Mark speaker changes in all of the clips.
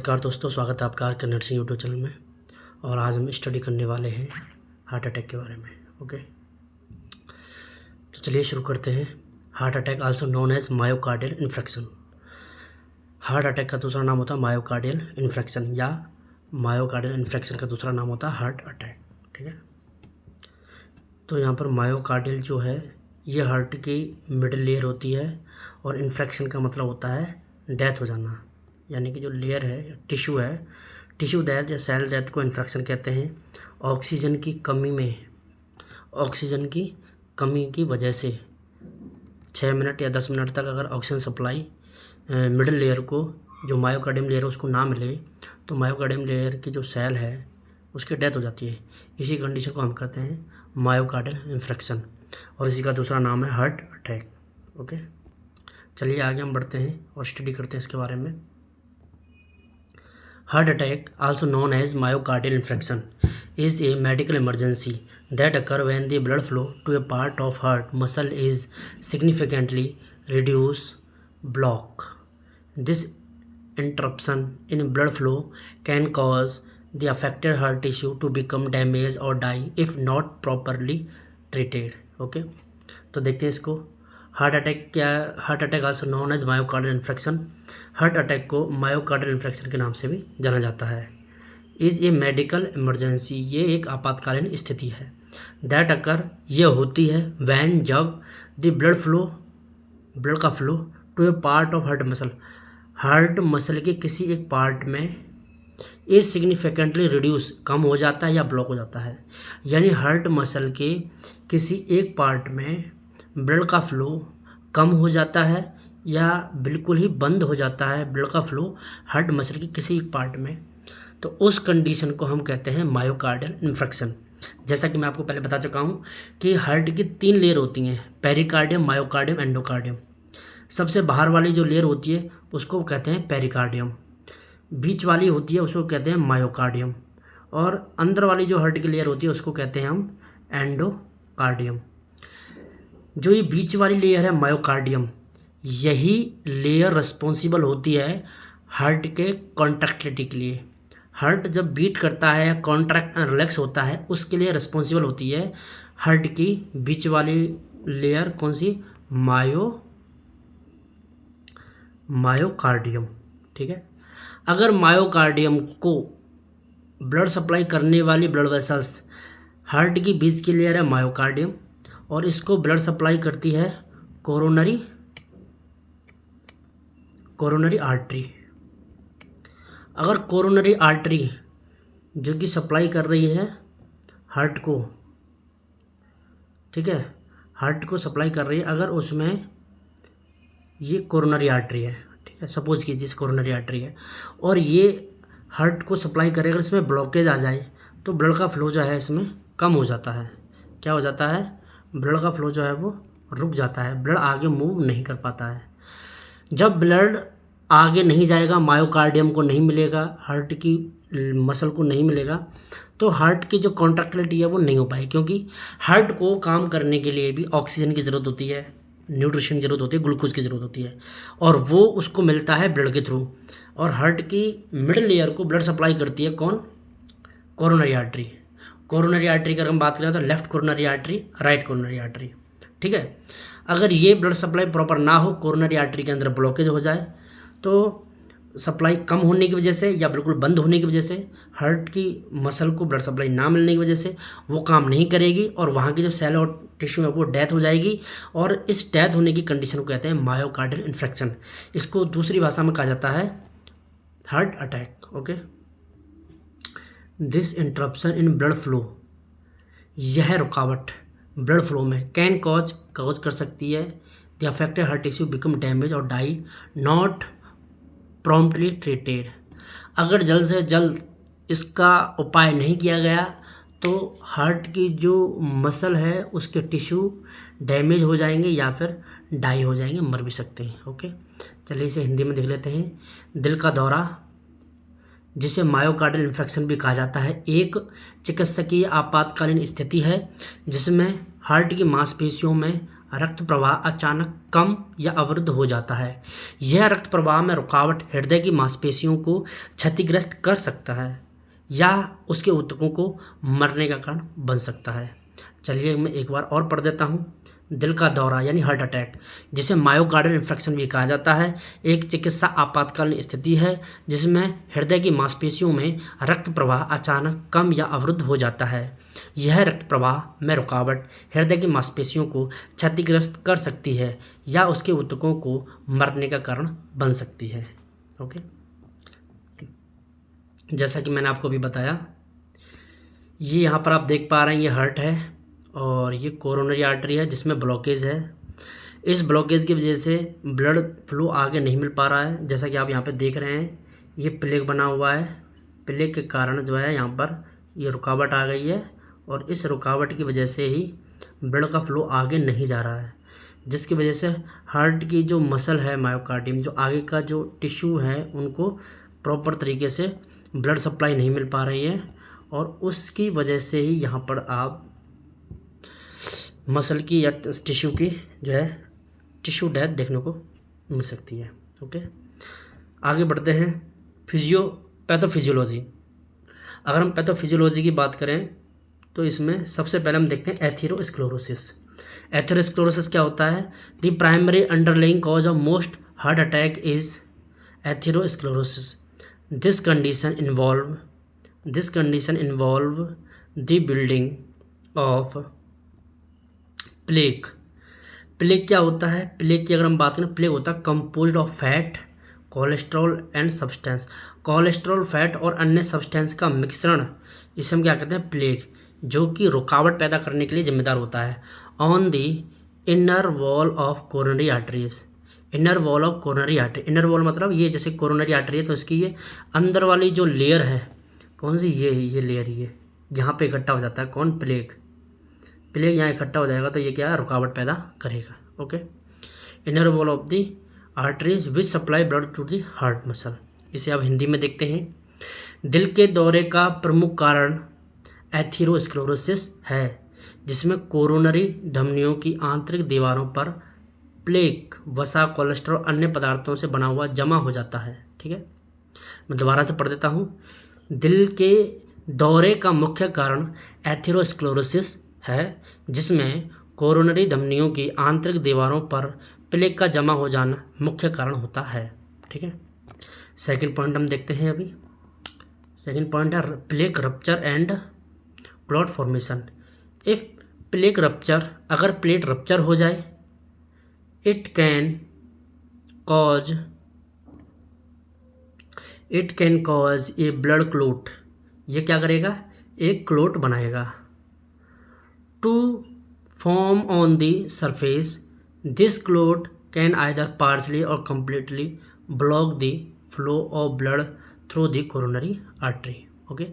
Speaker 1: नमस्कार दोस्तों, स्वागत है आपका आर के नर्सिंग यूट्यूब चैनल में। और आज हम स्टडी करने वाले हैं हार्ट अटैक के बारे में। ओके, तो चलिए शुरू करते हैं। Heart attack also known as myocardial infection. Heart attack का दूसरा नाम होता है मायोकार्डियल इन्फेक्शन, या मायोकार्डियल इन्फेक्शन का दूसरा नाम होता है हार्ट अटैक। ठीक है, तो यहाँ पर मायोकार्डियल जो है ये हार्ट की मिडिल लेयर होती है, और इन्फेक्शन का मतलब होता है डेथ हो जाना, यानी कि जो लेयर है, टिश्यू है, टिश्यू डेथ या सेल डेथ को इन्फेक्शन कहते हैं। ऑक्सीजन की कमी की वजह से 6 मिनट या 10 मिनट तक अगर ऑक्सीजन सप्लाई मिडिल लेयर को, जो मायोकार्डियम लेयर है, उसको ना मिले, तो मायोकार्डियम लेयर की जो सेल है उसकी डेथ हो जाती है। इसी कंडीशन को हम कहते हैं मायोकार्डियल इन्फेक्शन, और इसी का दूसरा नाम है हार्ट अटैक। ओके, चलिए आगे हम बढ़ते हैं और स्टडी करते हैं इसके बारे में। Heart attack, also known as myocardial infarction, is a medical emergency that occurs when the blood flow to a part of heart muscle is significantly reduced, block. This interruption in blood flow can cause the affected heart tissue to become damaged or die if not properly treated. Okay, तो देखते हैं इसको। Heart attack क्या? Heart attack also known as myocardial infection. Heart attack को myocardial infection के नाम से भी जाना जाता है। इज ए मेडिकल इमरजेंसी, ये एक आपातकालीन स्थिति है। दैट अकर, ये होती है वैन, जब द ब्लड का flow to a part of heart muscle के किसी एक पार्ट में इज सिग्निफिकेंटली रिड्यूस, कम हो जाता है या ब्लॉक हो जाता है। यानी हार्ट मसल के किसी एक पार्ट में ब्लड का फ्लो कम हो जाता है या बिल्कुल ही बंद हो जाता है ब्लड का फ्लो हार्ट मसल की किसी एक पार्ट में, तो उस कंडीशन को हम कहते हैं मायोकार्डियल इन्फेक्शन। जैसा कि मैं आपको पहले बता चुका हूँ कि हार्ट की 3 लेयर होती हैं, पेरिकार्डियम, मायोकार्डियम, एंडोकार्डियम। सबसे बाहर वाली जो लेयर होती है उसको कहते हैं पेरिकार्डियम, बीच वाली होती है उसको कहते हैं मायोकार्डियम, और अंदर वाली जो हार्ट की लेयर होती है उसको कहते हैं हम एंडोकार्डियम। जो ये बीच वाली लेयर है मायोकार्डियम, यही लेयर रिस्पॉन्सिबल होती है हार्ट के कॉन्ट्रैक्टिलिटी के लिए। हार्ट जब बीट करता है या कॉन्ट्रैक्ट रिलैक्स होता है, उसके लिए रिस्पॉन्सिबल होती है हार्ट की बीच वाली लेयर। कौन सी? मायोकार्डियम। ठीक है, अगर मायोकार्डियम को ब्लड सप्लाई करने वाली ब्लड वेसल्स, हार्ट की बीच की लेयर है मायोकार्डियम, और इसको ब्लड सप्लाई करती है कोरोनरी आर्टरी। अगर कोरोनरी आर्टरी जो कि सप्लाई कर रही है हार्ट को, ठीक है, हार्ट को सप्लाई कर रही है, अगर उसमें ये कोरोनरी आर्टरी है, ठीक है, सपोज कीजिए कोरोनरी आर्टरी है, और ये हार्ट को सप्लाई करे, अगर इसमें ब्लॉकेज आ जाए तो ब्लड का फ्लो जो है इसमें कम हो जाता है। क्या हो जाता है? ब्लड का फ्लो जो है वो रुक जाता है, ब्लड आगे मूव नहीं कर पाता है। जब ब्लड आगे नहीं जाएगा, मायोकार्डियम को नहीं मिलेगा, हार्ट की मसल को नहीं मिलेगा, तो हार्ट की जो कॉन्ट्रैक्टिलिटी है वो नहीं हो पाएगी, क्योंकि हार्ट को काम करने के लिए भी ऑक्सीजन की ज़रूरत होती है, न्यूट्रिशन की ज़रूरत होती है, ग्लूकोज की ज़रूरत होती है, और वो उसको मिलता है ब्लड के थ्रू। और हार्ट की मिडिल लेयर को ब्लड सप्लाई करती है कौन? Coronary artery. कोरोनरी आर्टरी की अगर हम बात करें तो left coronary artery, right coronary artery. ठीक है, अगर ये ब्लड सप्लाई प्रॉपर ना हो, कोरोनरी आर्टरी के अंदर ब्लॉकेज हो जाए, तो सप्लाई कम होने की वजह से या बिल्कुल बंद होने की वजह से, हार्ट की मसल को ब्लड सप्लाई ना मिलने की वजह से वो काम नहीं करेगी, और वहाँ की जो सेल और टिश्यू है वो डेथ हो जाएगी, और इस डेथ होने की कंडीशन को कहते हैं मायोकार्डियल इन्फेक्शन। इसको दूसरी भाषा में कहा जाता है heart attack. Okay, this interruption in blood flow, यह रुकावट ब्लड फ्लो में कैन कॉज कर सकती है the affected heart tissue become damage और डाई नॉट प्रॉम्प्टली ट्रीटेड। अगर जल्द से जल्द इसका उपाय नहीं किया गया तो हार्ट की जो मसल है उसके टिश्यू डैमेज हो जाएंगे या फिर डाई हो जाएंगे, मर भी सकते हैं। ओके, चलिए इसे हिंदी में देख लेते हैं। दिल का दौरा, जिसे मायोकार्डियल इन्फेक्शन भी कहा जाता है, एक चिकित्सकीय आपातकालीन स्थिति है जिसमें हार्ट की मांसपेशियों में रक्त प्रवाह अचानक कम या अवरुद्ध हो जाता है। यह रक्त प्रवाह में रुकावट हृदय की मांसपेशियों को क्षतिग्रस्त कर सकता है या उसके ऊतकों को मरने का कारण बन सकता है। चलिए मैं एक बार और पढ़ देता हूँ। दिल का दौरा यानी हार्ट अटैक, जिसे मायोकार्डियल इन्फेक्शन भी कहा जाता है, एक चिकित्सा आपातकालीन स्थिति है जिसमें हृदय की मांसपेशियों में रक्त प्रवाह अचानक कम या अवरुद्ध हो जाता है। यह रक्त प्रवाह में रुकावट हृदय की मांसपेशियों को क्षतिग्रस्त कर सकती है या उसके ऊतकों को मरने का कारण बन सकती है। ओके, जैसा कि मैंने आपको अभी बताया, ये यहाँ पर आप देख पा रहे हैं, ये हार्ट है और ये कोरोनरी आर्टरी है जिसमें ब्लॉकेज है। इस ब्लॉकेज की वजह से ब्लड फ्लो आगे नहीं मिल पा रहा है। जैसा कि आप यहाँ पे देख रहे हैं, ये प्लेग बना हुआ है। प्लेग के कारण जो है यहाँ पर ये रुकावट आ गई है और इस रुकावट की वजह से ही ब्लड का फ्लो आगे नहीं जा रहा है, जिसकी वजह से हार्ट की जो मसल है मायोकार्डियम, जो आगे का जो टिश्यू है, उनको प्रॉपर तरीके से ब्लड सप्लाई नहीं मिल पा रही है और उसकी वजह से ही यहाँ पर आप मसल की या टिश्यू की जो है टिश्यू डेथ देखने को मिल सकती है। ओके, आगे बढ़ते हैं। पैथोफिजियोलॉजी। अगर हम पैथोफिजियोलॉजी की बात करें तो इसमें सबसे पहले हम देखते हैं एथेरोस्क्लेरोसिस। एथेरोस्क्लेरोसिस क्या होता है? The primary underlying cause of most heart attack is atherosclerosis. This condition involve the building of plague. Plague क्या होता है? प्लेग की अगर हम बात करें, प्लेग होता है composed of fat, cholesterol and substance. Cholesterol, fat और अन्य सब्सटेंस का मिश्रण, इसे हम क्या कहते हैं? प्लेग, जो कि रुकावट पैदा करने के लिए जिम्मेदार होता है on the inner wall of coronary arteries. Inner wall of coronary artery, inner wall मतलब ये जैसे कोरोनरी आर्टरी है तो इसकी ये अंदर वाली जो लेयर है, कौन सी? ये लेयर, ये यहाँ पे इकट्ठा हो जाता है। कौन? प्लेग। प्लेग यहाँ इकट्ठा हो जाएगा तो ये क्या है? रुकावट पैदा करेगा। Okay, inner wall of the arteries which supply blood to the heart muscle. इसे आप हिंदी में देखते हैं। दिल के दौरे का प्रमुख कारण एथेरोस्क्लेरोसिस है, जिसमें कोरोनरी धमनियों की आंतरिक दीवारों पर प्लेग, वसा, कोलेस्ट्रॉल, अन्य पदार्थों से बना हुआ जमा हो जाता है। ठीक है, मैं दोबारा से पढ़ देता हूँ। दिल के दौरे का मुख्य कारण एथेरोस्क्लेरोसिस है, जिसमें कोरोनरी धमनियों की आंतरिक दीवारों पर प्लेग का जमा हो जाना मुख्य कारण होता है। ठीक है, सेकंड पॉइंट हम देखते हैं अभी। सेकंड पॉइंट है plaque rupture and clot formation. If plaque rupture, अगर प्लेट रप्चर हो जाए, it can cause a blood clot. ये क्या करेगा? एक क्लोट बनाएगा। To form on the surface, this clot can either partially और completely block the flow of blood through the coronary artery. Okay,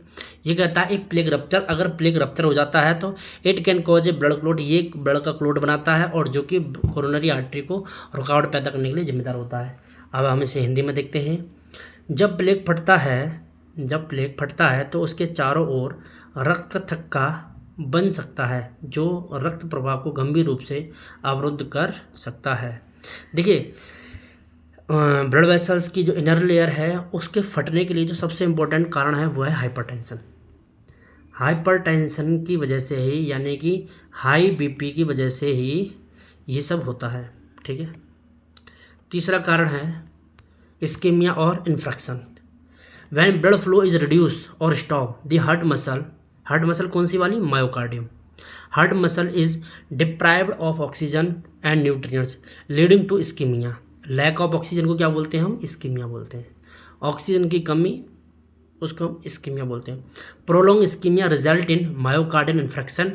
Speaker 1: ये कहता है एक प्लेग रप्चर, अगर प्लेग रप्चर हो जाता है तो it can cause a blood clot, ये ब्लड का क्लोट बनाता है और जो कि कोरोनरी आर्टरी को रुकावट पैदा करने के लिए जिम्मेदार होता है। अब हम इसे हिंदी में देखते हैं। जब प्लेग फटता है तो उसके चारों ओर रक्त का थक्का बन सकता है, जो रक्त प्रवाह को गंभीर रूप से अवरुद्ध कर सकता है। देखिए, ब्लड वेसल्स की जो इनर लेयर है उसके फटने के लिए जो सबसे इम्पोर्टेंट कारण है वो है हाइपरटेंशन। हाइपरटेंशन की वजह से ही, यानी कि हाई बीपी की वजह से ही ये सब होता है। ठीक है, तीसरा कारण है इस्केमिया और infection. When blood flow is reduce और स्टॉप द हार्ट मसल कौन सी वाली? Myocardium. Heart muscle is deprived of oxygen and nutrients leading to ischaemia. Lack of oxygen को क्या बोलते हैं हम? इस्कीमिया बोलते हैं। ऑक्सीजन की कमी, उसको हम इस्कीमिया बोलते हैं। Prolong ischaemia result in myocardial infection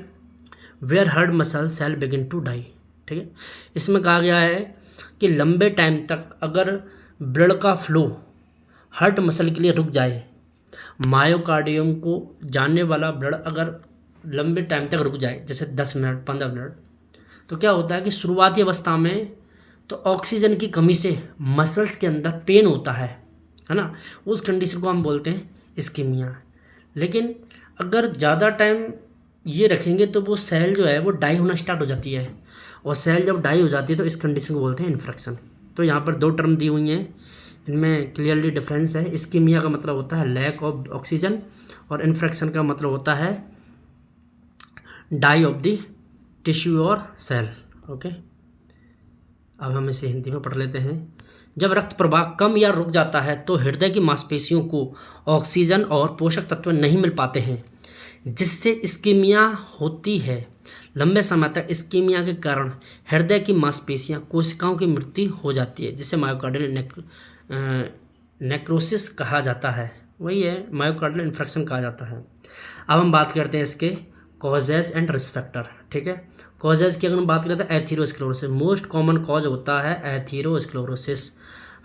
Speaker 1: where heart muscle cell begin to die. ठीक है, इसमें कहा गया है कि लंबे टाइम तक अगर ब्लड का फ्लो हार्ट मसल के लिए रुक जाए, मायोकार्डियम को जाने वाला ब्लड अगर लंबे टाइम तक रुक जाए, जैसे 10 मिनट 15 मिनट, तो क्या होता है कि शुरुआती अवस्था में तो ऑक्सीजन की कमी से मसल्स के अंदर पेन होता है ना, उस कंडीशन को हम बोलते हैं इस्कीमिया। लेकिन अगर ज़्यादा टाइम ये रखेंगे तो वो सेल जो है वो डाई होना स्टार्ट हो जाती है और सेल जब डाई हो जाती है तो इस कंडीशन को बोलते हैं इन्फ्रेक्शन। तो यहाँ पर दो टर्म दी हुई हैं, इनमें क्लियरली डिफरेंस है। इस्कीमिया का मतलब होता है लैक ऑफ ऑक्सीजन और इन्फ्रेक्शन का मतलब होता है डाई ऑफ द टिश्यू और सेल। ओके, अब हम इसे हिंदी में पढ़ लेते हैं। जब रक्त प्रवाह कम या रुक जाता है तो हृदय की मांसपेशियों को ऑक्सीजन और पोषक तत्व नहीं मिल पाते हैं, जिससे इस्कीमिया होती है। लंबे समय तक इस्कीमिया के कारण हृदय की मांसपेशियां कोशिकाओं की मृत्यु हो जाती है, जिसे मायोकार्डियल नेक्रोसिस कहा जाता है। वही है, मायोकार्डियल इन्फेक्शन कहा जाता है। अब हम बात करते हैं इसके कॉजेज एंड रिस्क फैक्टर। ठीक है, कॉजेज की अगर हम बात करें तो एथीरोस्क्लेरोसिस मोस्ट कॉमन कॉज होता है एथीरोस्क्लेरोसिस।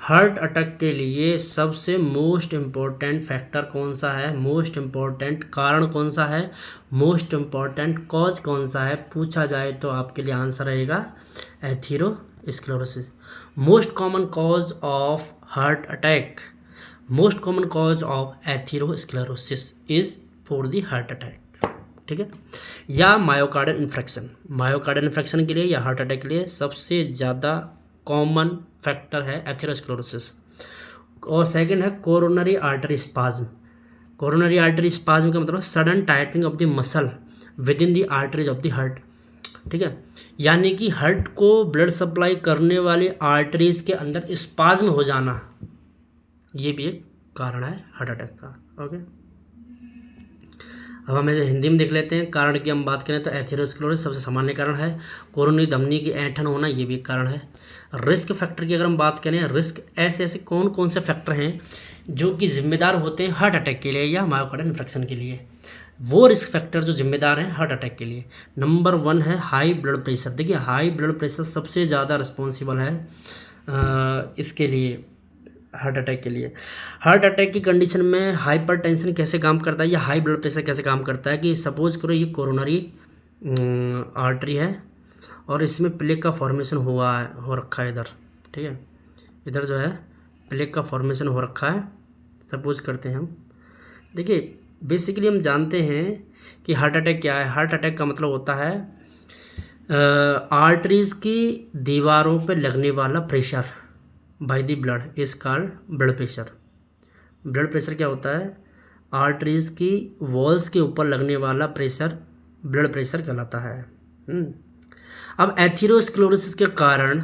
Speaker 1: हार्ट अटैक के लिए सबसे मोस्ट इम्पोर्टेंट फैक्टर कौन सा है, मोस्ट इम्पोर्टेंट कारण कौन सा है, मोस्ट इम्पोर्टेंट कॉज कौन सा है पूछा जाए तो आपके लिए आंसर रहेगा atherosclerosis. Most common cause of heart attack, most common cause of atherosclerosis is for the heart attack. ठीक है, या मायोकार्डियल इन्फेक्शन, मायोकार्डियल इन्फेक्शन के लिए या हार्ट अटैक के लिए सबसे ज़्यादा कॉमन फैक्टर है एथीरोस्क्लेरोसिस। और सेकंड है coronary artery spasm. Coronary artery spasm का मतलब sudden tightening of the muscle with in the arteries of the heart. ठीक है, यानी कि हार्ट को ब्लड सप्लाई करने वाली आर्टरीज के अंदर स्पाज्म हो जाना, ये भी एक कारण है हार्ट अटैक का। ओके, अब हम इसे हिंदी में देख लेते हैं। कारण की हम बात करें तो एथीरोस्क्लेरोसिस सबसे सामान्य कारण है। कोरोनरी धमनी की ऐंठन होना, ये भी एक कारण है। रिस्क फैक्टर की अगर हम बात करें, रिस्क ऐसे कौन कौन से फैक्टर हैं जो कि जिम्मेदार होते हैं हार्ट अटैक के लिए या मायोकार्डियल इन्फेक्शन के लिए। वो रिस्क फैक्टर जो जिम्मेदार हैं हार्ट अटैक के लिए, नंबर 1 है हाई ब्लड प्रेशर। देखिए, हाई ब्लड प्रेशर सबसे ज़्यादा रिस्पॉन्सिबल है इसके लिए, हार्ट अटैक के लिए। हार्ट अटैक की कंडीशन में हाइपरटेंशन कैसे काम करता है या हाई ब्लड प्रेशर कैसे काम करता है कि सपोज करो ये कोरोनरी आर्टरी है और इसमें प्लेक का फॉर्मेशन हो रखा है इधर। ठीक है, इधर जो है प्लेक का फॉर्मेशन हो रखा है, सपोज करते हैं हम। देखिए, बेसिकली हम जानते हैं कि हार्ट अटैक क्या है। हार्ट अटैक का मतलब होता है आर्टरीज की दीवारों पर लगने वाला pressure by the blood is called blood pressure. Blood pressure क्या होता है, आर्टरीज की वॉल्स के ऊपर लगने वाला प्रेशर ब्लड प्रेशर कहलाता है। अब एथीरोस्क्लेरोसिस के कारण,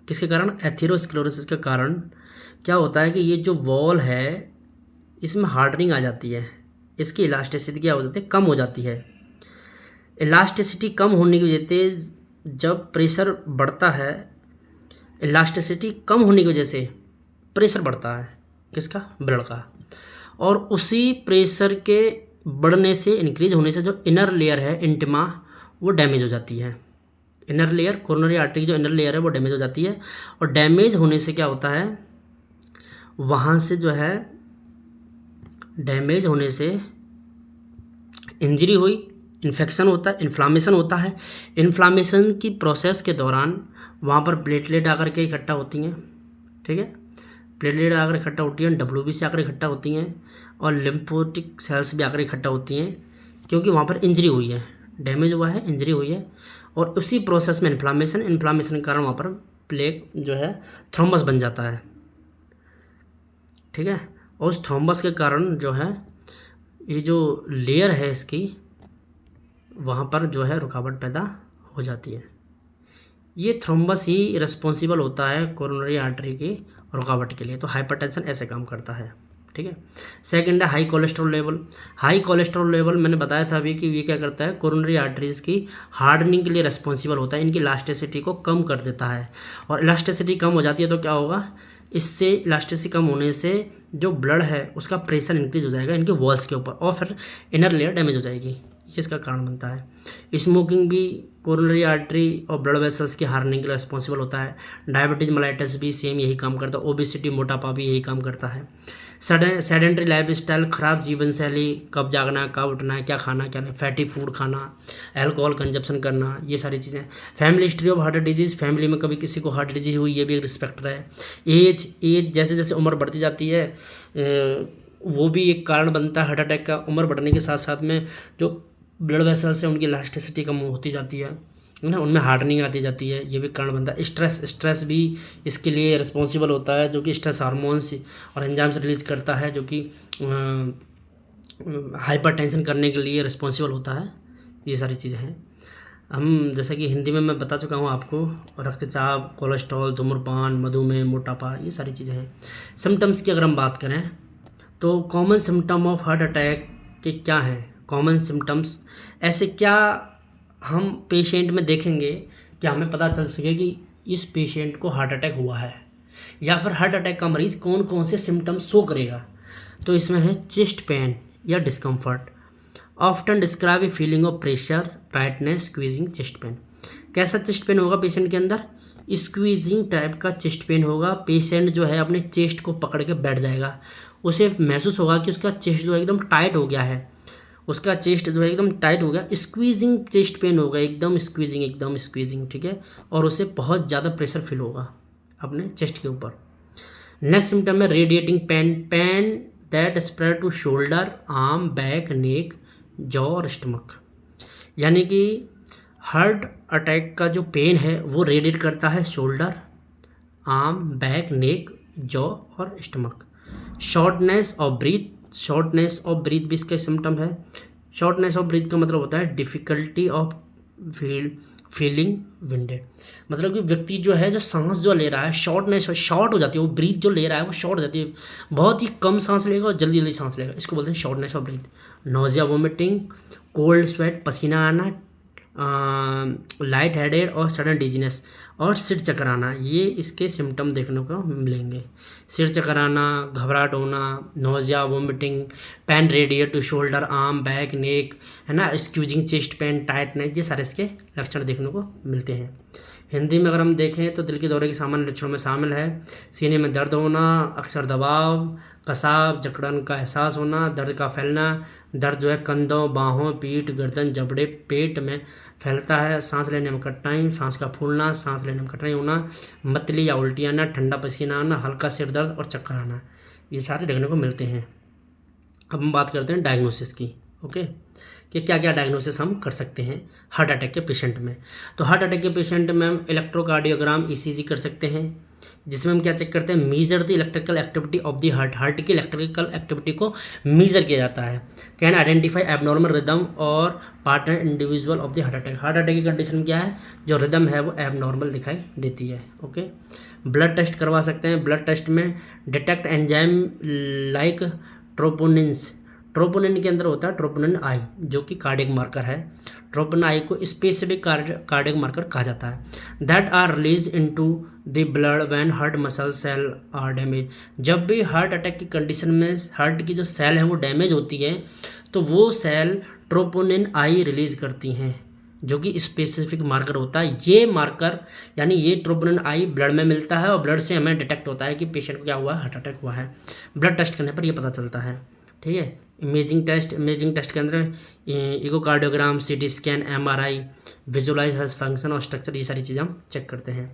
Speaker 1: किसके कारण, एथीरोस्क्लेरोसिस के कारण क्या होता है कि ये जो वॉल है इसमें हार्डनिंग आ जाती है, इसकी इलास्टिसिटी क्या हो जाती है, कम हो जाती है। इलास्टिसिटी कम होने की वजह से जब प्रेशर बढ़ता है, इलास्टिसिटी कम होने की वजह से प्रेशर बढ़ता है, किसका, ब्लड का। और उसी प्रेशर के बढ़ने से, इंक्रीज होने से जो इनर लेयर है इंटिमा, वो डैमेज हो जाती है। इनर लेयर, कोरोनरी आर्टरी की जो इनर लेयर है वो डैमेज हो जाती है। और डैमेज होने से क्या होता है, वहाँ से जो है डैमेज होने से इंजरी हुई, इन्फेक्शन होता है, इन्फ्लामेशन होता है। इन्फ्लामेशन की प्रोसेस के दौरान वहाँ पर प्लेटलेट आकर के इकट्ठा होती हैं। ठीक है, प्लेटलेट आकर इकट्ठा होती हैं, WBC आकर इकट्ठा होती हैं और लिम्फोटिक सेल्स भी आकर इकट्ठा होती हैं, क्योंकि वहाँ पर इंजरी हुई है, डैमेज हुआ है, इंजरी हुई है। और उसी प्रोसेस में इन्फ्लामेशन के कारण वहाँ पर प्लेक जो है थ्रोम्बस बन जाता है। ठीक है, और उस थ्रोम्बस के कारण जो है ये जो लेयर है इसकी, वहाँ पर जो है रुकावट पैदा हो जाती है। ये थ्रोम्बस ही रिस्पॉन्सिबल होता है कोरोनरी आर्टरी की रुकावट के लिए। तो हाइपरटेंशन ऐसे काम करता है। ठीक है, सेकंड है high cholesterol level. High cholesterol level मैंने बताया था अभी कि ये क्या करता है, कोरोनरी आर्टरीज की हार्डनिंग के लिए रिस्पॉन्सिबल होता है, इनकी इलास्टिसिटी को कम कर देता है। और इलास्टिसिटी कम हो जाती है तो क्या होगा, इससे इलास्टिसिटी कम होने से जो ब्लड है उसका प्रेशर इंक्रीज हो जाएगा इनके वॉल्स के ऊपर और फिर इनर लेयर डैमेज हो जाएगी, ये इसका कारण बनता है। स्मोकिंग भी कोरोनरी आर्टरी और ब्लड वेसल्स की हार्डनिंग के लिए रिस्पॉन्सिबल होता है। डायबिटीज मेलाइटिस भी सेम यही काम करता है। ओबेसिटी, मोटापा भी यही काम करता है। सेडेंटरी लाइफ स्टाइल, खराब जीवन शैली, कब जागना, कब उठना है, क्या खाना क्या नहीं, फैटी फूड खाना, अल्कोहल कंजप्शन करना, ये सारी चीज़ें। Family history of heart disease, family में कभी किसी को हार्ट डिजीज़ हुई, ये भी एक रिस्पेक्टर है। एज जैसे जैसे उम्र बढ़ती जाती है वो भी एक कारण बनता है हार्ट अटैक का। उम्र बढ़ने के साथ साथ में जो ब्लड वेसल्स है उनकी इलास्टिसिटी कम होती जाती है, है ना, उनमें हार्डनिंग आती जाती है, ये भी कारण बनता है। स्ट्रेस भी इसके लिए रिस्पॉन्सिबल होता है, जो कि स्ट्रेस हार्मोन्स और एंजाइम्स रिलीज करता है, जो कि हाइपर टेंशन करने के लिए रिस्पॉन्सिबल होता है। ये सारी चीज़ें हैं। हम जैसे कि हिंदी में मैं बता चुका हूँ आपको, रक्तचाप, कोलेस्ट्रॉल, धूम्रपान, मधुमेह, मोटापा, ये सारी चीज़ें हैं। सिम्टम्स की अगर हम बात करें तो common symptom of heart attack के क्या हैं? कॉमन सिम्टम्स ऐसे क्या हम पेशेंट में देखेंगे कि हमें पता चल सके कि इस पेशेंट को हार्ट अटैक हुआ है, या फिर हार्ट अटैक का मरीज़ कौन कौन से सिम्टम्स शो करेगा? तो इसमें है चेस्ट पेन या discomfort, often describe a feeling of pressure, tightness, squeezing, chest pain. कैसा चेस्ट पेन होगा पेशेंट के अंदर? स्क्वीजिंग टाइप का चेस्ट पेन होगा। पेशेंट जो है अपने चेस्ट को पकड़ के बैठ जाएगा, उसे महसूस होगा कि उसका चेस्ट जो है एकदम टाइट हो गया है, उसका चेस्ट जो है एकदम टाइट हो गया। स्क्वीजिंग चेस्ट पेन होगा, एकदम स्क्वीजिंग, ठीक है, और उसे बहुत ज़्यादा प्रेशर फील होगा अपने चेस्ट के ऊपर। नेक्स्ट सिम्टम है radiating pain that spread to shoulder, arm, back, neck, jaw और स्टमक। यानी कि हार्ट अटैक का जो पेन है वो रेडिएट करता है shoulder, arm, back, neck, jaw और स्टमक। शॉर्टनेस ऑफ ब्रीथ भी इसका सिम्टम है। शॉर्टनेस ऑफ ब्रीथ का मतलब होता है डिफ़िकल्टी ऑफ फीलिंग विंडेड, मतलब कि व्यक्ति जो है, जो सांस जो ले रहा है, शॉर्ट हो जाती है, वो ब्रीथ जो ले रहा है वो शॉर्ट हो जाती है, बहुत ही कम सांस लेगा और जल्दी सांस लेगा, इसको बोलते हैं shortness of breath. Nausea, vomiting, cold sweat, पसीना आना, लाइट हेडेड और सडन डिजीनेस और सिर चक्कर आना, ये इसके सिम्टम देखने को मिलेंगे। सिर चक्कर आना, घबराहट होना, nausea, vomiting, pain radiate to shoulder, arm, back, neck, है ना, स्क्यूजिंग चेस्ट पेन, टाइटनेस, ये सारे इसके लक्षण देखने को मिलते हैं। हिंदी में अगर हम देखें तो दिल के दौरे के सामान्य लक्षणों में शामिल है सीने में दर्द होना, अक्सर दबाव, कसाव, जकड़न का एहसास होना, दर्द का फैलना, दर्द जो है कंधों, बाहों, पीठ, गर्दन, जबड़े, पेट में फैलता है, सांस लेने में कठिनाई, सांस का फूलना, सांस लेने में कठिनाई होना, मतली या उल्टी आना, ठंडा पसीना आना, हल्का सिर दर्द और चक्कर आना, ये सारे देखने को मिलते हैं। अब हम बात करते हैं डायग्नोसिस की, ओके, कि क्या क्या डायग्नोसिस हम कर सकते हैं हार्ट अटैक के पेशेंट में। तो हार्ट अटैक के पेशेंट में हम इलेक्ट्रोकार्डियोग्राम, ईसीजी कर सकते हैं, जिसमें हम क्या चेक करते हैं, measure the electrical activity of the heart की इलेक्ट्रिकल एक्टिविटी को मीजर किया जाता है। कैन आइडेंटिफाई एबनॉर्मल रिदम और partner individual of the heart attack. Heart attack की कंडीशन क्या है, जो रिदम है वो एबनॉर्मल दिखाई देती है, ओके। ब्लड टेस्ट करवा सकते हैं, ब्लड टेस्ट में डिटेक्ट एंजाइम लाइक ट्रोपोनिन के अंदर होता है ट्रोपोनिन आई, जो कि कार्डियक मार्कर है। ट्रोपोनिन आई को स्पेसिफिक कार्डियक मार्कर कहा जाता है। That are release into the blood when heart muscle cell are damage. जब भी हार्ट अटैक की कंडीशन में हार्ट की जो सेल है वो डैमेज होती है, तो वो सेल ट्रोपोनिन आई रिलीज करती हैं, जो कि स्पेसिफिक मार्कर होता है। ये मार्कर यानी ये ट्रोपोनिन आई ब्लड में मिलता है और ब्लड से हमें डिटेक्ट होता है कि पेशेंट को क्या हुआ है, हार्ट अटैक हुआ है। ब्लड टेस्ट करने पर ये पता चलता है, ठीक है। इमेजिंग टेस्ट के अंदर echocardiogram, CT scan, MRI, visualise function और स्ट्रक्चर, ये सारी चीज़ें हम चेक करते हैं।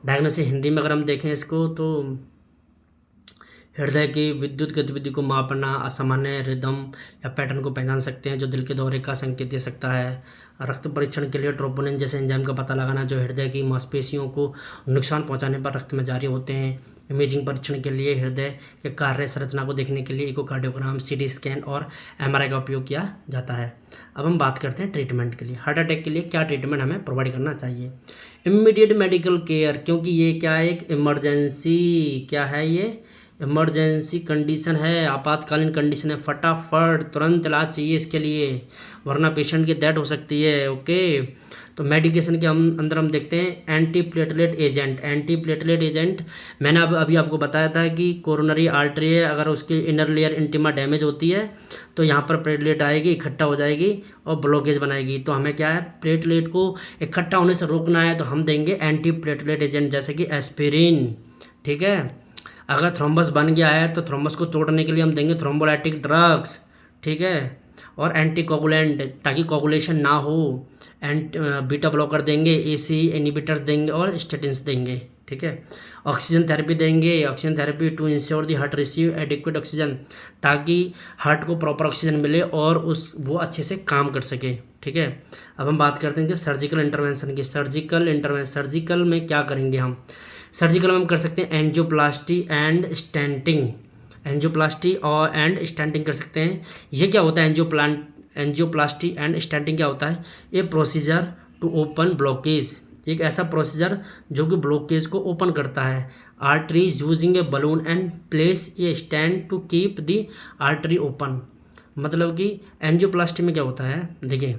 Speaker 1: डायग्नोसिस हिंदी में अगर हम देखें इसको तो हृदय की विद्युत गतिविधि को मापना, असामान्य रिदम या पैटर्न को पहचान सकते हैं जो दिल के दौरे का संकेत दे सकता है। रक्त परीक्षण के लिए ट्रोपोनिन जैसे एंजाइम का पता लगाना जो हृदय की मांसपेशियों को नुकसान पहुंचाने पर रक्त में जारी होते हैं। इमेजिंग परीक्षण के लिए हृदय के कार्य संरचना को देखने के लिए इकोकार्डियोग्राम, सीटी स्कैन और एमआरआई का उपयोग किया जाता है। अब हम बात करते हैं ट्रीटमेंट के लिए। हार्ट अटैक के लिए क्या ट्रीटमेंट हमें प्रोवाइड करना चाहिए? इमीडिएट मेडिकल केयर, क्योंकि ये क्या है, एक इमरजेंसी, क्या है ये, इमरजेंसी कंडीशन है, आपातकालीन कंडीशन है, फटाफट तुरंत इलाज चाहिए इसके लिए, वरना पेशेंट की डेथ हो सकती है, ओके। तो मेडिकेशन के अंदर हम देखते हैं एंटी प्लेटलेट एजेंट। मैंने अभी आपको बताया था कि कोरोनरी आर्टरी है, अगर उसकी इनर लेयर इंटीमा डैमेज होती है तो यहाँ पर प्लेटलेट आएगी, इकट्ठा हो जाएगी और ब्लॉकेज बनाएगी। तो हमें क्या है, प्लेटलेट को इकट्ठा होने से रोकना है, तो हम देंगे एंटी प्लेटलेट एजेंट जैसे कि एस्पिरिन, ठीक है। अगर थ्रोम्बस बन गया है तो थ्रोम्बस को तोड़ने के लिए हम देंगे थ्रोम्बोलाइटिक ड्रग्स, ठीक है, और एंटी कोगुलेंट ताकि कोगुलेशन ना हो, बीटा ब्लॉकर देंगे, एसी इनहिबिटर्स देंगे और स्टेटिन्स देंगे, ठीक है। ऑक्सीजन थेरेपी देंगे, oxygen therapy to ensure the heart receive adequate oxygen, ताकि हार्ट को प्रॉपर ऑक्सीजन मिले और वो अच्छे से काम कर सके, ठीक है। अब हम बात करते हैं कि सर्जिकल इंटरवेंशन की। सर्जिकल में क्या करेंगे हम? सर्जिकल में हम कर सकते हैं एंजियोप्लास्टी एंड स्टेंटिंग, एंजियोप्लास्टी और एंड स्टेंटिंग कर सकते हैं। ये क्या होता है एंजियोप्लास्टी एंड स्टेंटिंग क्या होता है? ये प्रोसीजर टू ओपन ब्लॉकेज, एक ऐसा प्रोसीजर जो कि ब्लॉकेज को ओपन करता है। Artery using a balloon and place a stand to keep the artery open. मतलब कि एंजियोप्लास्टी में क्या होता है, देखिए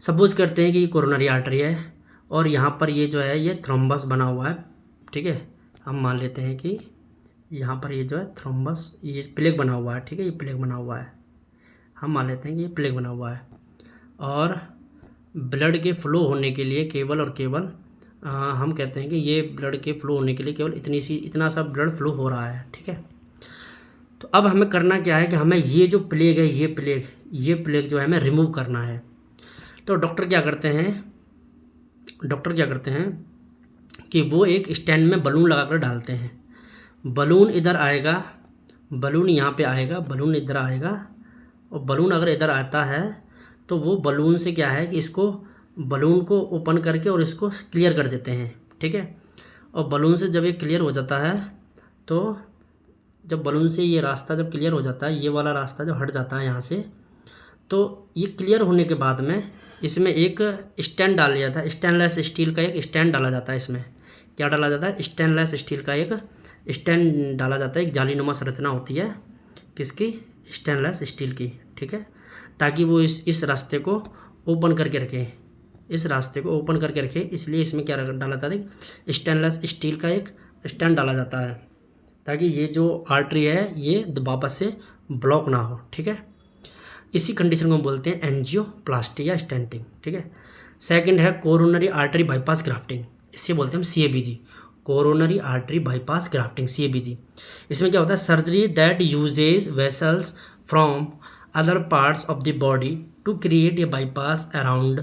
Speaker 1: सपोज करते हैं कि कोरोनरी आर्टरी है और यहाँ पर ये जो है ये थ्रोम्बस बना हुआ है, ठीक है। हम मान लेते हैं कि यहाँ पर ये जो है थ्रोम्बस, ये प्लेग बना हुआ है, ठीक है, ये प्लेग बना हुआ है। हम मान लेते हैं कि ये प्लेग बना हुआ है और ब्लड के फ्लो होने के लिए केवल और केवल हम कहते हैं कि ये ब्लड के फ्लो होने के लिए केवल इतना सा ब्लड फ्लो हो रहा है, ठीक है। तो अब हमें करना क्या है कि हमें ये जो प्लेग है, ये प्लेग जो है हमें रिमूव करना है। तो डॉक्टर क्या करते हैं कि वो एक स्टैंड में बलून लगाकर डालते हैं। बलून इधर आएगा, बलून यहाँ पे आएगा, बलून इधर आएगा और बलून अगर इधर आता है तो वो बलून से क्या है कि इसको बलून को ओपन करके और इसको क्लियर कर देते हैं, ठीक है। और बलून से जब ये क्लियर हो जाता है तो जब बलून से ये रास्ता जब क्लियर हो जाता है, ये वाला रास्ता जब हट जाता है यहाँ से, तो ये क्लियर होने के बाद में इसमें एक स्टैंड डाल दिया था, स्टेनलेस स्टील का एक स्टैंड डाला जाता है। इसमें क्या डाला जाता है? स्टेनलेस स्टील का एक स्टैंड डाला जाता है। एक जालीनुमा संरचना होती है किसकी? स्टेनलेस स्टील की, ठीक है, ताकि वो इस रास्ते को ओपन करके रखे, इस रास्ते को ओपन करके रखे। इसलिए इसमें क्या डाला जाता है? स्टेनलेस स्टील का एक स्टैंड डाला जाता है ताकि ये जो आर्टरी है ये वापस से ब्लॉक ना हो, ठीक है। इसी कंडीशन को हम बोलते हैं एंजियोप्लास्टी या स्टेंटिंग, ठीक है। सेकंड है कोरोनरी आर्टरी बाईपास ग्राफ्टिंग, इसे बोलते हैं हम CABG, coronary artery bypass grafting, CABG। इसमें क्या होता है? Surgery that uses vessels from other parts of the body to create a bypass around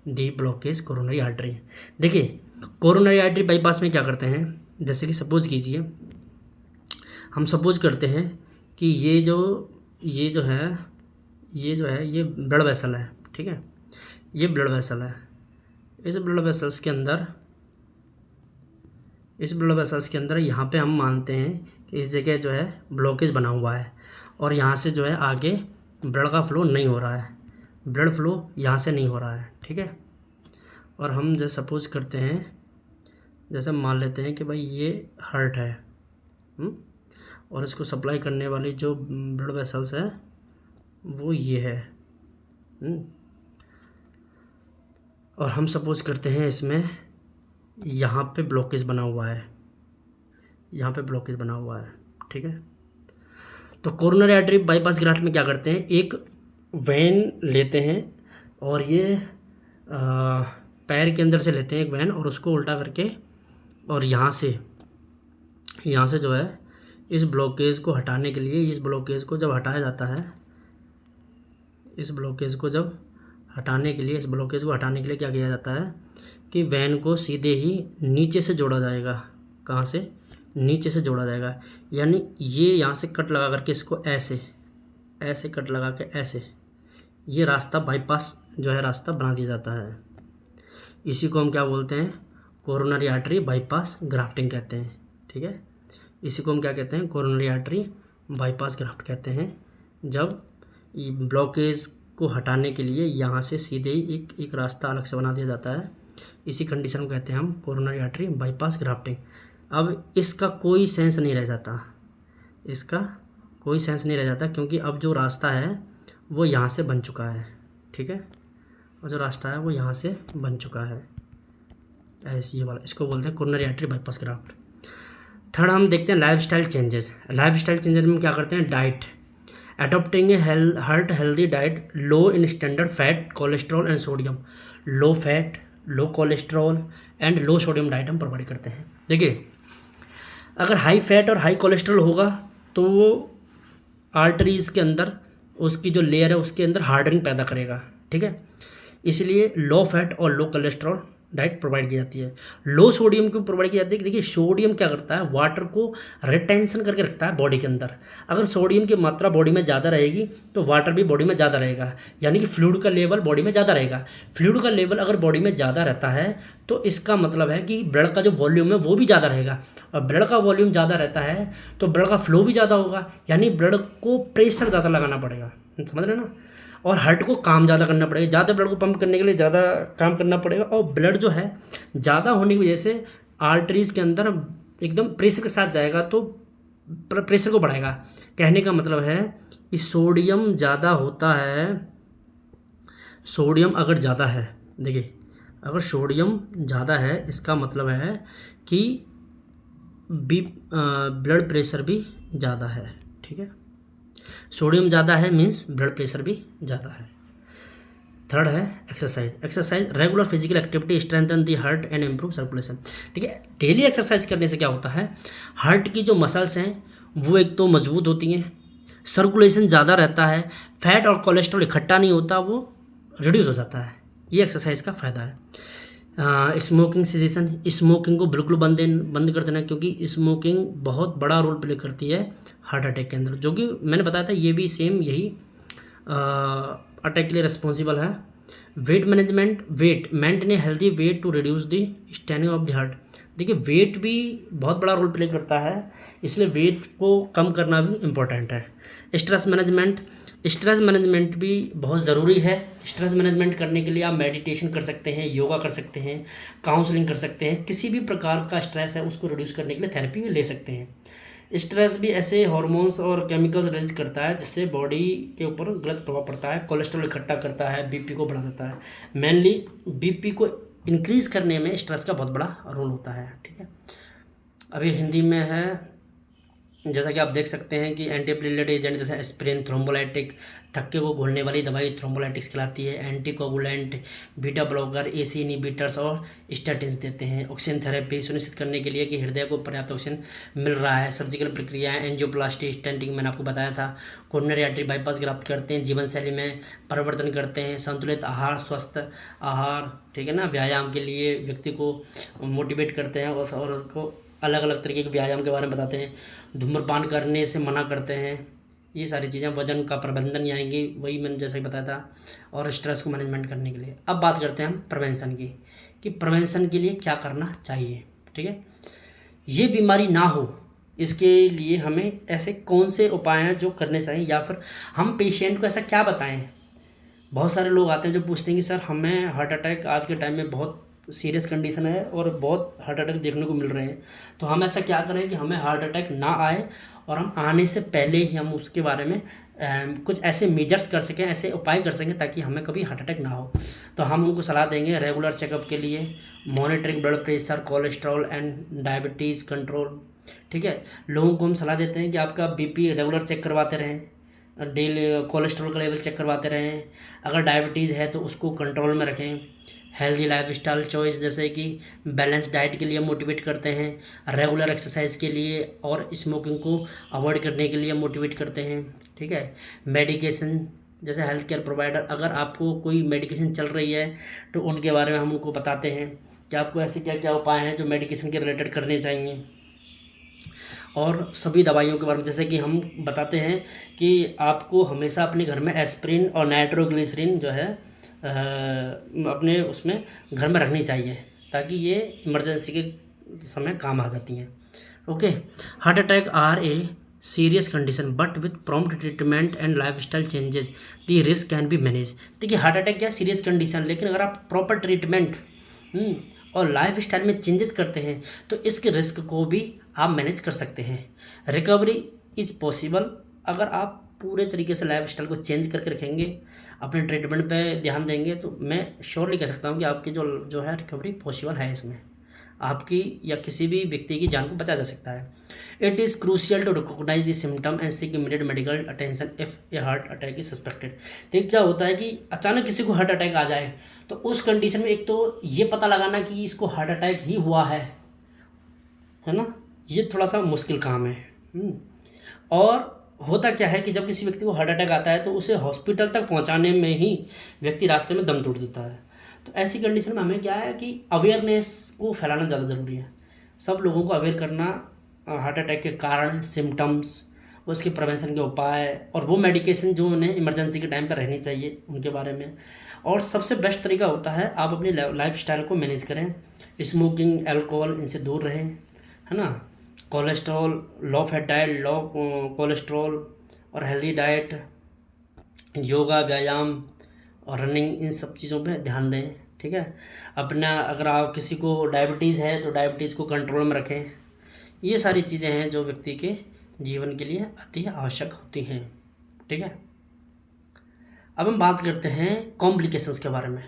Speaker 1: the blockage coronary artery. देखिए कोरोनरी आर्टरी बाईपास में क्या करते हैं, जैसे कि सपोज कीजिए, हम सपोज करते हैं कि ये जो है ये ब्लड वेसल है, ठीक है, ये ब्लड वेसल है। इस ब्लड वेसल्स के अंदर यहाँ पे हम मानते हैं कि इस जगह जो है ब्लॉकेज बना हुआ है और यहाँ से जो है आगे ब्लड का फ्लो नहीं हो रहा है, ब्लड फ्लो यहाँ से नहीं हो रहा है, ठीक है। और हम जैसे सपोज करते हैं, जैसे मान लेते हैं कि भाई ये हार्ट है और इसको सप्लाई करने वाली जो ब्लड वेसल्स है वो ये है और हम सपोज करते हैं इसमें यहाँ पे ब्लॉकेज बना हुआ है, ठीक है। तो कोरोनरी आर्टरी बाईपास ग्राफ्ट में क्या करते हैं? एक वेन लेते हैं और ये पैर के अंदर से लेते हैं एक वेन और उसको उल्टा करके और यहाँ से जो है इस ब्लॉकेज को हटाने के लिए, इस ब्लॉकेज को जब हटाया जाता है, इस ब्लॉकेज को हटाने के लिए क्या किया जाता है कि वैन को सीधे ही नीचे से जोड़ा जाएगा। कहाँ से? नीचे से जोड़ा जाएगा, यानी ये यहाँ से कट लगा करके इसको ऐसे कट लगा के ऐसे ये रास्ता बाईपास जो है रास्ता बना दिया जाता है। इसी को हम क्या बोलते हैं? कोरोनरी आर्टरी बाईपास ग्राफ्टिंग कहते हैं, ठीक है। इसी को हम क्या कहते हैं? कोरोनरी आर्टरी बाईपास ग्राफ्ट कहते हैं। जब ब्लॉकेज को हटाने के लिए यहाँ से सीधे ही एक रास्ता अलग से बना दिया जाता है, इसी कंडीशन को कहते हैं हम कोरोनरी आर्टरी बाईपास ग्राफ्टिंग। अब इसका कोई सेंस नहीं रह जाता, क्योंकि अब जो रास्ता है वो यहाँ से बन चुका है, ठीक है, और जो रास्ता है वो यहाँ से बन चुका है ऐसे ये वाला, इसको बोलते हैं coronary artery bypass graft. Third हम देखते हैं लाइफस्टाइल चेंजेस में क्या करते हैं? Diet, adopting A heart healthy diet low in standard fat, cholesterol and sodium. Low fat, low cholesterol and low sodium diet हम प्रोवाइड करते हैं। देखिए अगर हाई फैट और हाई कोलेस्ट्रॉल होगा तो वो आर्टरीज़ के अंदर उसकी जो लेयर है उसके अंदर हार्डनिंग पैदा करेगा, ठीक है। इसलिए लो फैट और लो कोलेस्ट्रॉल डाइट प्रोवाइड की जाती है। लो सोडियम क्यों प्रोवाइड की जाती है? देखिए सोडियम क्या करता है, वाटर को रिटेंशन करके रखता है बॉडी के अंदर। अगर सोडियम की मात्रा बॉडी में ज़्यादा रहेगी तो वाटर भी बॉडी में ज़्यादा रहेगा, यानी कि फ्लूइड का लेवल बॉडी में ज़्यादा रहेगा। फ्लूइड का लेवल अगर बॉडी में ज़्यादा रहता है तो इसका मतलब है कि ब्लड का जो वॉल्यूम है वो भी ज़्यादा रहेगा, और ब्लड का वॉल्यूम ज़्यादा रहता है तो ब्लड का फ्लो भी ज़्यादा होगा, यानी ब्लड को प्रेशर ज़्यादा लगाना पड़ेगा, समझ रहे हैं ना। और हार्ट को काम ज़्यादा करना पड़ेगा, ज़्यादा ब्लड को पंप करने के लिए ज़्यादा काम करना पड़ेगा, और ब्लड जो है ज़्यादा होने की वजह से आर्टरीज़ के अंदर एकदम प्रेशर के साथ जाएगा तो प्रेशर को बढ़ाएगा। कहने का मतलब है कि सोडियम ज़्यादा होता है, सोडियम अगर ज़्यादा है, देखिए अगर सोडियम ज़्यादा है इसका मतलब है कि ब्लड प्रेशर भी ज़्यादा है, ठीक है। सोडियम ज़्यादा है मीन्स ब्लड प्रेशर भी ज़्यादा है। थर्ड है exercise regular physical activity strengthen the heart and improve circulation. देखिए डेली एक्सरसाइज करने से क्या होता है, हार्ट की जो मसल्स हैं वो एक तो मजबूत होती हैं, सर्कुलेशन ज़्यादा रहता है, फैट और कोलेस्ट्रॉल इकट्ठा नहीं होता, वो रिड्यूस हो जाता है। ये एक्सरसाइज का फ़ायदा है। स्मोकिंग सेसेशन, स्मोकिंग को बिल्कुल बंद कर देना, क्योंकि स्मोकिंग बहुत बड़ा रोल प्ले करती है हार्ट अटैक के अंदर, जो कि मैंने बताया था ये भी सेम यही अटैक के लिए रिस्पॉन्सिबल है। Weight management, weight maintain a healthy weight to reduce the straining of the heart. देखिए वेट भी बहुत बड़ा रोल प्ले करता है, इसलिए वेट को कम करना भी इम्पोर्टेंट है। स्ट्रेस मैनेजमेंट, स्ट्रेस मैनेजमेंट भी बहुत ज़रूरी है। स्ट्रेस मैनेजमेंट करने के लिए आप मेडिटेशन कर सकते हैं, योगा कर सकते हैं, काउंसलिंग कर सकते हैं, किसी भी प्रकार का स्ट्रेस है उसको रिड्यूस करने के लिए थेरेपी ले सकते हैं। स्ट्रेस भी ऐसे हार्मोन्स और केमिकल्स रिलीज करता है जिससे बॉडी के ऊपर गलत प्रभाव पड़ता है, कोलेस्ट्रॉल इकट्ठा करता है, बीपी को बढ़ा देता है। मेनली बीपी को इंक्रीज़ करने में स्ट्रेस का बहुत बड़ा रोल होता है, ठीक है। अभी हिंदी में है, जैसा कि आप देख सकते हैं कि एंटीप्लेटलेट एजेंट जैसे एस्पिरिन, थ्रोम्बोलाइटिक, थक्के को घोलने वाली दवाई थ्रोम्बोलाइटिक्स कहलाती है। Anticoagulant, beta blocker, AC inhibitors और स्टैटिन्स देते हैं। ऑक्सीजन थेरेपी सुनिश्चित करने के लिए कि हृदय को पर्याप्त ऑक्सीजन मिल रहा है। सर्जिकल प्रक्रियाएं, एंजियोप्लास्टी, स्टेंटिंग मैंने आपको बताया था। कोरोनरी आर्टरी बाईपास ग्राफ्ट करते हैं। जीवन शैली में परिवर्तन करते हैं। संतुलित आहार, स्वस्थ आहार, ठीक है ना, व्यायाम के लिए व्यक्ति को मोटिवेट करते हैं और उसको अलग अलग तरीके के व्यायाम के बारे में बताते हैं। धूम्रपान करने से मना करते हैं। ये सारी चीज़ें वजन का प्रबंधन ही आएंगी, वही मैंने जैसा कि बताया था, और स्ट्रेस को मैनेजमेंट करने के लिए। अब बात करते हैं हम प्रिवेंशन की, कि प्रिवेंशन के लिए क्या करना चाहिए, ठीक है। ये बीमारी ना हो इसके लिए हमें ऐसे कौन से उपाय हैं जो करने चाहिए, या फिर हम पेशेंट को ऐसा क्या बताएं। बहुत सारे लोग आते हैं जो पूछते हैं कि सर हमें हार्ट अटैक आज के टाइम में बहुत सीरियस कंडीशन है और बहुत हार्ट अटैक देखने को मिल रहे हैं, तो हम ऐसा क्या करें कि हमें हार्ट अटैक ना आए, और हम आने से पहले ही हम उसके बारे में कुछ ऐसे मेजर्स कर सकें, ऐसे उपाय कर सकें ताकि हमें कभी हार्ट अटैक ना हो। तो हम उनको सलाह देंगे रेगुलर चेकअप के लिए, monitoring blood pressure, cholesterol and diabetes control, ठीक है। लोगों को हम सलाह देते हैं कि आपका बीपी रेगुलर चेक करवाते रहें, डेली कोलेस्ट्रॉल का लेवल चेक करवाते रहें, अगर डायबिटीज़ है तो उसको कंट्रोल में रखें। हेल्दी लाइफस्टाइल चॉइस जैसे कि बैलेंस डाइट के लिए मोटिवेट करते हैं, रेगुलर एक्सरसाइज के लिए और स्मोकिंग को अवॉइड करने के लिए मोटिवेट करते हैं, ठीक है। मेडिकेशन जैसे हेल्थ केयर प्रोवाइडर, अगर आपको कोई मेडिकेशन चल रही है तो उनके बारे में हम उनको बताते हैं कि आपको ऐसे क्या क्या उपाय हैं जो मेडिकेशन के रिलेटेड करने चाहिए। और सभी दवाइयों के बारे में जैसे कि हम बताते हैं कि आपको हमेशा अपने घर में एस्पिरिन और नाइट्रोग्लिसरीन जो है अपने उसमें घर में रखनी चाहिए, ताकि ये इमरजेंसी के समय काम आ जाती हैं। Okay, heart attack are a serious condition but with prompt treatment and lifestyle changes the risk can be manage. देखिए हार्ट अटैक क्या सीरियस कंडीशन, लेकिन अगर आप प्रॉपर ट्रीटमेंट और लाइफ स्टाइल में चेंजेस करते हैं तो इसके रिस्क को भी आप मैनेज कर सकते हैं। रिकवरी इज़ पॉसिबल, अगर आप पूरे तरीके से लाइफ स्टाइल को चेंज करके रखेंगे, अपने ट्रीटमेंट पे ध्यान देंगे, तो मैं श्योरली कह सकता हूँ कि आपकी जो है रिकवरी पॉसिबल है। इसमें आपकी या किसी भी व्यक्ति की जान को बचाया जा सकता है। It is crucial to recognize the symptom and seek immediate medical attention if a heart attack is suspected. तो क्या होता है कि अचानक किसी को हार्ट अटैक आ जाए तो उस कंडीशन में एक तो ये पता लगाना कि इसको हार्ट अटैक ही हुआ है ना, ये थोड़ा सा मुश्किल काम है। और होता क्या है कि जब किसी व्यक्ति को हार्ट अटैक आता है तो उसे हॉस्पिटल तक पहुंचाने में ही व्यक्ति रास्ते में दम तोड़ देता है। तो ऐसी कंडीशन में हमें क्या है कि अवेयरनेस को फैलाना ज़्यादा ज़रूरी है। सब लोगों को अवेयर करना हार्ट अटैक के कारण, सिम्टम्स, उसके प्रिवेंशन के उपाय और वो मेडिकेशन जो उन्हें इमरजेंसी के टाइम पर रहनी चाहिए उनके बारे में। और सबसे बेस्ट तरीका होता है आप अपनी लाइफस्टाइल को मैनेज करें, स्मोकिंग, अल्कोहल इनसे दूर रहें, है ना, कोलेस्ट्रॉल, लो फैट डाइट, लो कोलेस्ट्रॉल और हेल्दी डाइट, योगा, व्यायाम और रनिंग, इन सब चीज़ों पे ध्यान दें। ठीक है, अपना अगर आप किसी को डायबिटीज़ है तो डायबिटीज़ को कंट्रोल में रखें। ये सारी चीज़ें हैं जो व्यक्ति के जीवन के लिए अति आवश्यक होती हैं। ठीक है, अब हम बात करते हैं कॉम्प्लिकेशंस के बारे में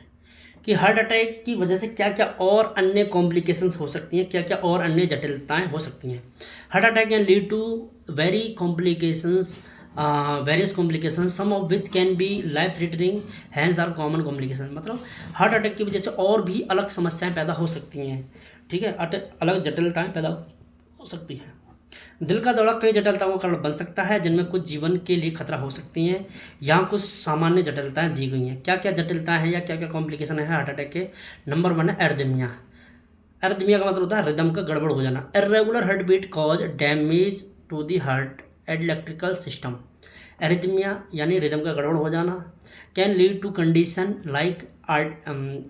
Speaker 1: कि हार्ट अटैक की वजह से क्या क्या और अन्य कॉम्प्लिकेशंस हो सकती हैं, क्या क्या और अन्य जटिलताएं हो सकती हैं। Heart attack can lead to very complications, various complications, some of which can be life threatening, hence are common complication. मतलब हार्ट अटैक की वजह से और भी अलग समस्याएं पैदा हो सकती हैं। ठीक है, अलग जटिलताएं पैदा हो सकती हैं। दिल का दौरा कई जटिलताओं का कारण बन सकता है जिनमें कुछ जीवन के लिए खतरा हो सकती हैं। यहाँ कुछ सामान्य जटिलताएं दी गई हैं। क्या क्या जटिलताएं हैं या क्या क्या कॉम्प्लिकेशन है हार्ट अटैक के। नंबर 1 है एरिथमिया। एरिथमिया का मतलब होता है रिदम का गड़बड़ हो जाना। Irregular heart beat cause damage to the heart electrical system. Arrhythmia यानी रिदम का गड़बड़ हो जाना can lead to condition like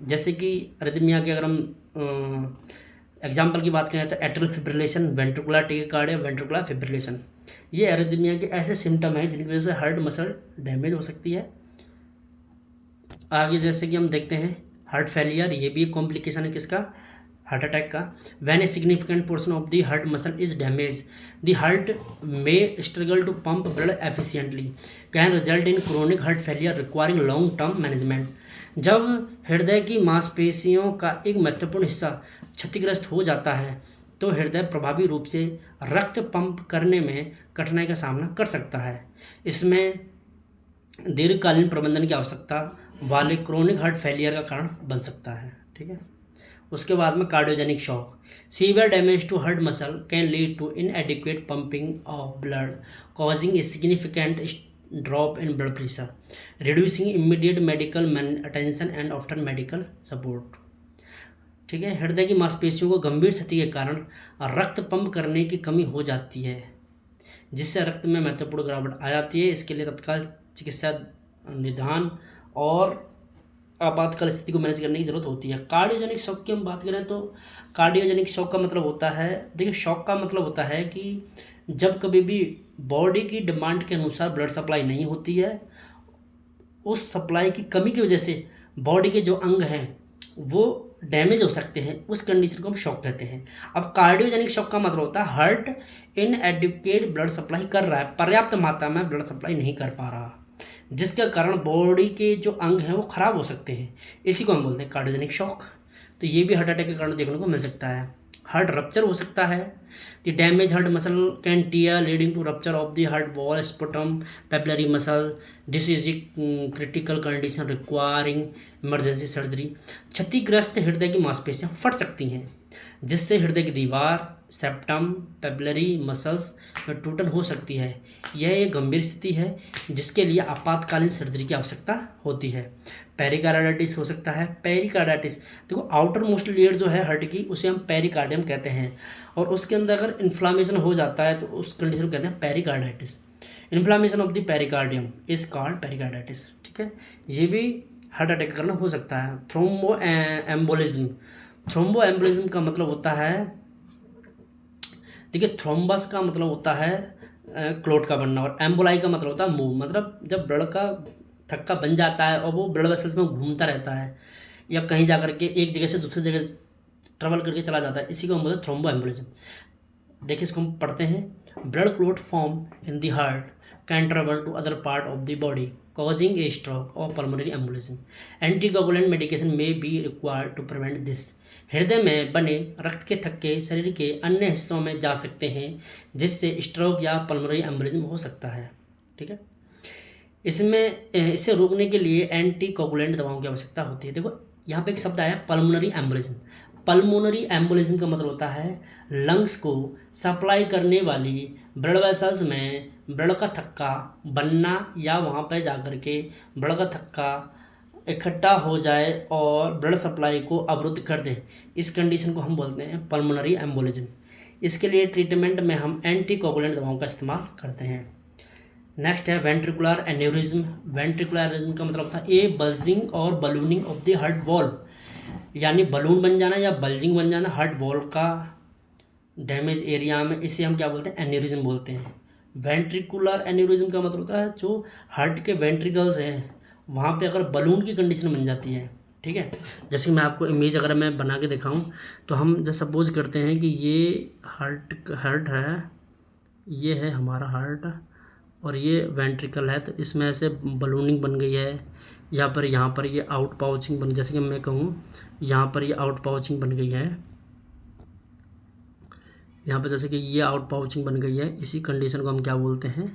Speaker 1: जैसे कि एरिथमिया के अगर हम एग्जाम्पल की बात करें तो atrial fibrillation, ventricular tachycardia, ventricular fibrillation, ये एरिथमिया के ऐसे सिम्टम हैं जिनकी वजह से हार्ट मसल डैमेज हो सकती है। आगे जैसे कि हम देखते हैं हार्ट फेलियर, ये भी एक कॉम्प्लिकेशन है किसका, हार्ट अटैक का। When a significant portion of the heart muscle is damage the heart may struggle to pump blood efficiently can result in chronic heart failure requiring long term management. जब हृदय की मांसपेशियों का एक महत्वपूर्ण हिस्सा क्षतिग्रस्त हो जाता है तो हृदय प्रभावी रूप से रक्त पंप करने में कठिनाई का सामना कर सकता है। इसमें दीर्घकालीन प्रबंधन की आवश्यकता वाले क्रोनिक हार्ट फेलियर का कारण बन सकता है। ठीक है, उसके बाद में cardiogenic shock, severe damage to heart muscle can lead to inadequate pumping of blood causing a significant drop in blood pressure, reducing immediate medical attention and often medical support. ठीक है, हृदय की मांसपेशियों को गंभीर क्षति के कारण रक्त पंप करने की कमी हो जाती है जिससे रक्त में महत्वपूर्ण गिरावट आ जाती है। इसके लिए तत्काल चिकित्सा निदान और आपातकाल स्थिति को मैनेज करने की जरूरत होती है। कार्डियोजेनिक शॉक की हम बात करें तो कार्डियोजेनिक शॉक का मतलब होता है, देखिए शॉक का मतलब होता है कि जब कभी भी बॉडी की डिमांड के अनुसार ब्लड सप्लाई नहीं होती है, उस सप्लाई की कमी की वजह से बॉडी के जो अंग हैं वो डैमेज हो सकते हैं, उस कंडीशन को हम शॉक कहते हैं। अब कार्डियोजेनिक शॉक का मतलब होता है हार्ट इनएडिक्वेट ब्लड सप्लाई कर रहा है, पर्याप्त मात्रा में ब्लड सप्लाई नहीं कर पा रहा, जिसके कारण बॉडी के जो अंग हैं वो खराब हो सकते हैं। इसी को हम बोलते हैं कार्डियोजेनिक शॉक। तो ये भी हार्ट अटैक के कारण देखने को मिल सकता है। हार्ट रप्चर हो सकता है, the damage heart muscle can tear leading to rupture of the heart wall, septum, papillary muscle, this is a critical condition requiring emergency surgery. क्षतिग्रस्त हृदय की मांसपेशियां फट सकती हैं जिससे हृदय की दीवार, सेप्टम, पेपलरी मसल्स में टूटन हो सकती है। यह एक गंभीर स्थिति है जिसके लिए आपातकालीन सर्जरी की आवश्यकता होती है। पेरिकार्डाइटिस हो सकता है। पेरिकार्डाइटिस देखो आउटर मोस्ट लेयर जो है हार्ट की उसे हम पेरिकार्डियम कहते हैं और उसके अंदर अगर इन्फ्लामेशन हो जाता है तो उस कंडीशन को कहते हैं pericarditis. Inflammation of the pericardium is called pericarditis. ठीक है, ये भी हार्ट अटैक का कारण हो सकता है। थ्रोम्बो एम्बोलिज्म, थ्रोम्बो एम्बोलिज्म का मतलब होता है, देखिए थ्रोम्बस का मतलब होता है क्लोट का बनना और एम्बोलाई का मतलब होता है मूव, मतलब जब ब्लड का थक्का बन जाता है और वो ब्लड वेसल्स में घूमता रहता है या कहीं जा करके एक जगह से दूसरी जगह ट्रेवल करके चला जाता है, इसी को हम बोलते हैं थ्रोम्बो एम्बोलिज्म। देखिए इसको हम पढ़ते हैं। Blood clot form in the heart can travel to other part of the body causing a stroke or pulmonary embolism. Anticoagulant medication may be required to prevent this. हृदय में बने रक्त के थक्के शरीर के अन्य हिस्सों में जा सकते हैं जिससे स्ट्रोक या पल्मोनरी एम्बोलिज्म हो सकता है। ठीक है, इसमें इसे रोकने के लिए एंटीकोगुलेंट दवाओं की आवश्यकता होती है। देखो यहाँ पे एक शब्द आया पल्मोनरी एम्बोलिज्म। पल्मोनरी एम्बोलिज्म का मतलब होता है लंग्स को सप्लाई करने वाली ब्लड वेसल्स में ब्लड का थक्का बनना या वहाँ पर जा कर के ब्लड का थक्का इकट्ठा हो जाए और ब्लड सप्लाई को अवरुद्ध कर दे, इस कंडीशन को हम बोलते हैं पल्मोनरी एम्बोलिज्म। इसके लिए ट्रीटमेंट में हम एंटीकोगुलेंट दवाओं का इस्तेमाल करते हैं। नेक्स्ट है वेंट्रिकुलर एन्यूरिज्म। वेंट्रिकुलर एन्यूरिज्म का मतलब था ए बल्जिंग और ballooning of the heart wall, यानी बलून बन जाना या बल्जिंग बन जाना हार्ट वॉल का डैमेज एरिया में, इसे हम क्या बोलते हैं, एन्यूरिज्म बोलते हैं। वेंट्रिकुलर एन्यूरिज्म का मतलब होता है जो हार्ट के वेंट्रिकल्स हैं वहाँ पे अगर बलून की कंडीशन बन जाती है, ठीक है। जैसे कि मैं आपको इमेज अगर मैं बना के दिखाऊं तो हम जैसे सपोज करते हैं कि ये हार्ट है, ये है हमारा हार्ट और ये वेंट्रिकल है, तो इसमें ऐसे बलूनिंग बन गई है। यहाँ पर ये आउट पाउचिंग बन, जैसे कि मैं कहूँ यहाँ पर ये आउट पाउचिंग बन गई है, यहाँ पर जैसे कि ये आउट पाउचिंग बन गई है। इसी कंडीशन को हम क्या बोलते हैं,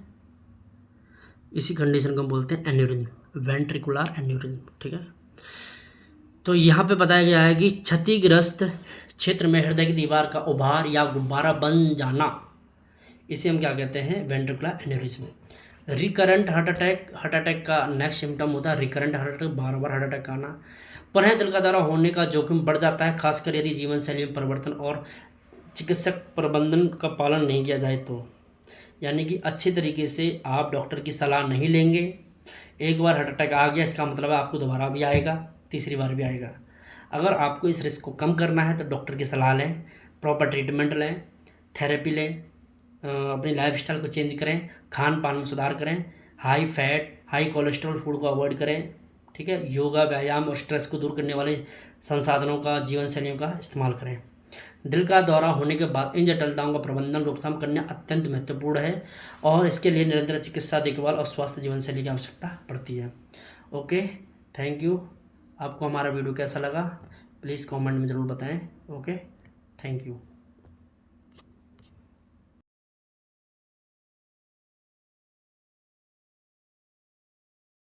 Speaker 1: इसी कंडीशन को हम बोलते हैं एन्यूरिज्म, वेंट्रिकुलर एन्यूरिज्म, ठीक है। तो यहाँ पे बताया गया है कि क्षतिग्रस्त क्षेत्र में हृदय की दीवार का उभार या गुब्बारा बन जाना, इसे हम क्या कहते हैं, ventricular aneurysm. Recurrent heart attack का नेक्स्ट सिम्टम होता है रिकरेंट हार्ट अटैक, बार बार हार्ट अटैक आना। पुनः दिल का दौरा होने का जोखिम बढ़ जाता है, खासकर यदि जीवन शैली में परिवर्तन और चिकित्सक प्रबंधन का पालन नहीं किया जाए तो। यानी कि अच्छे तरीके से आप डॉक्टर की सलाह नहीं लेंगे, एक बार हार्ट अटैक आ गया इसका मतलब है आपको दोबारा भी आएगा, तीसरी बार भी आएगा। अगर आपको इस रिस्क को कम करना है तो डॉक्टर की सलाह लें, प्रॉपर ट्रीटमेंट लें, थेरेपी लें, अपनी लाइफस्टाइल को चेंज करें, खान पान में सुधार करें, high fat high cholesterol food को अवॉइड करें, ठीक है। योगा, व्यायाम और स्ट्रेस को दूर करने वाले संसाधनों का, जीवन शैलियों का इस्तेमाल करें। दिल का दौरा होने के बाद इन जटिलताओं का प्रबंधन रोकथाम करना अत्यंत महत्वपूर्ण है और इसके लिए निरंतर चिकित्सा देखभाल और स्वास्थ्य जीवन शैली की आवश्यकता पड़ती है। Okay, thank you. आपको हमारा वीडियो कैसा लगा प्लीज़ कमेंट में ज़रूर बताएं। Okay, thank you.